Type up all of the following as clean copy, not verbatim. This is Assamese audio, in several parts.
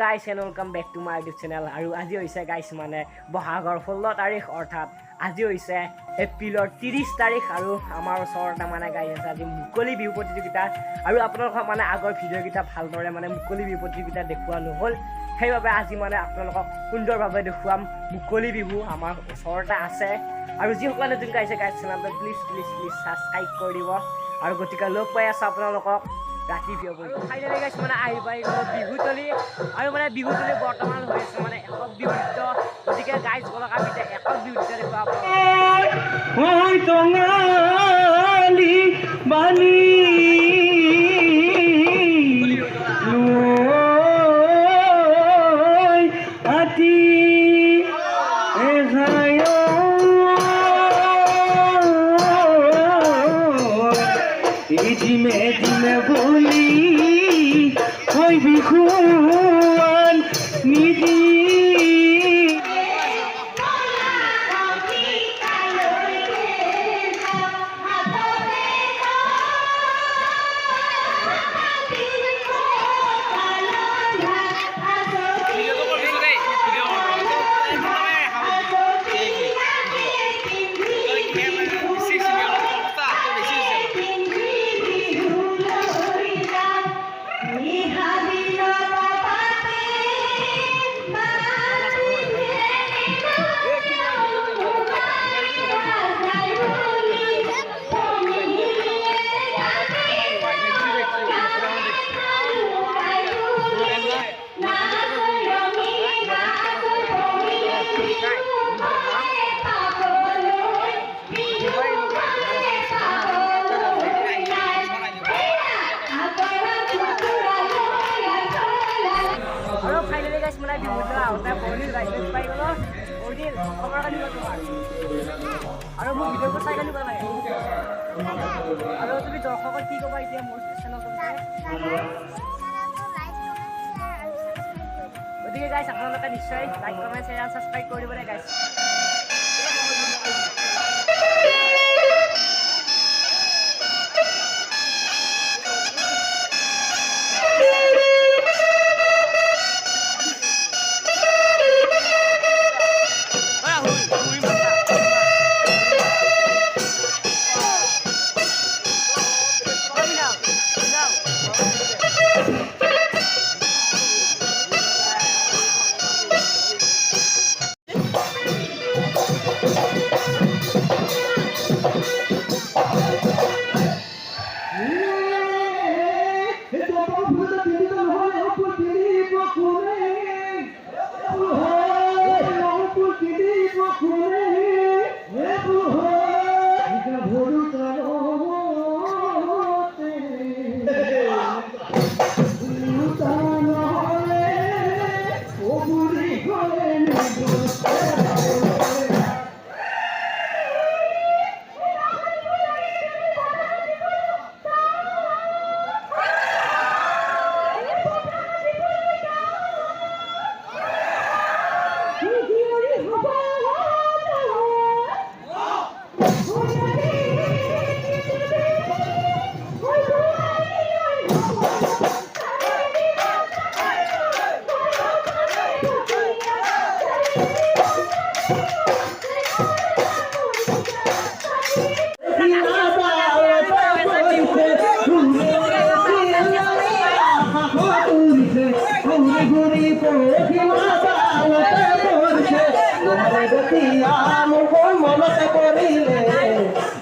গাইছ and welcome back to my YouTube channel. আৰু আজি হৈছে গাইছ মানে বহাগৰ 16 তাৰিখ, অৰ্থাৎ আজি হৈছে এপ্ৰিলৰ 30 তাৰিখ। আৰু আমাৰ ওচৰতে মানে গাইছ আছে আজি মুকলি বিহু প্ৰতিযোগিতা। আৰু আপোনালোকক মানে আগৰ ভিডিঅ'কেইটা ভালদৰে মানে মুকলি বিহু প্ৰতিযোগিতা দেখুওৱা নহ'ল, সেইবাবে আজি মানে আপোনালোকক সুন্দৰভাৱে দেখুৱাম। মুকলি বিহু আমাৰ ওচৰতে আছে। আৰু যিসকলে নতুন গাইছে গাইছ চেনেলটো প্লিজ প্লিজ প্লিজ ছাবস্ক্ৰাইব কৰি দিব। আৰু গতিকে লগ পাই আছোঁ আপোনালোকক ৰাতি ভিডিঅ' কৰি। ফাইনেলি গাইছ মানে আহি পাই গ'লোঁ বিহুতলী। আৰু মানে বিহুতলী বৰ্তমান হৈ আছে মানে একক বিহু নৃত্য। গতিকে গাইছ বলক আমি এতিয়া একক বিহু নৃত্য দেখুৱাম। আৰু মোক ভিডিঅ'টো চাই কালি ভাল লাগে। আৰু তুমি দৰ্শকক কি ক'বা এতিয়া মোৰ চেনেলটো? গতিকে গাইছ আপোনালোকে নিশ্চয় লাইক কমেণ্ট শ্বেয়াৰ ছাবস্ক্ৰাইব কৰি দিব দে গাইছ।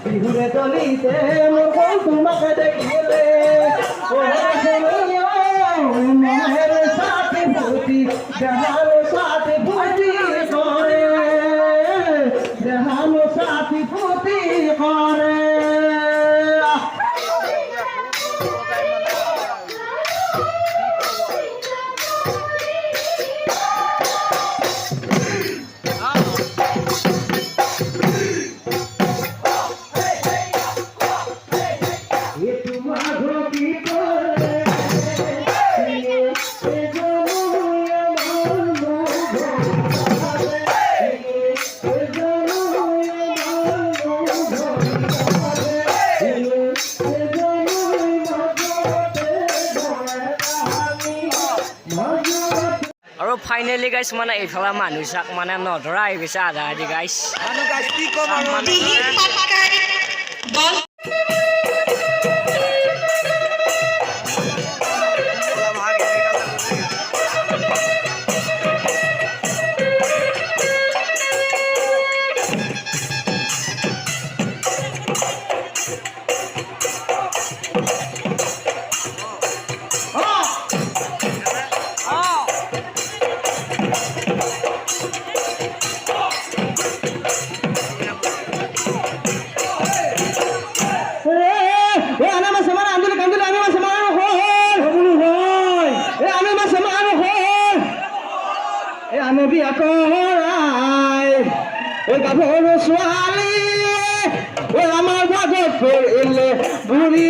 বিহুরে চলিতে মোর তোমাকে দেখিলে মনের সাথে ভূতি দেহার সাথে ভূতি করে, দেহার সাথে ভূতি করে। ফাইনেলি গাইছ মানে এইফালে মানুহ চাক মানে নধৰা হৈ গৈছে আধা আধি গাইছ কি কম আৰু আমি বিয়া কৰাই ঐ গাভৰু ছোৱালী ঐ আমাৰ ভাগত পৰিলে বুঢ়ী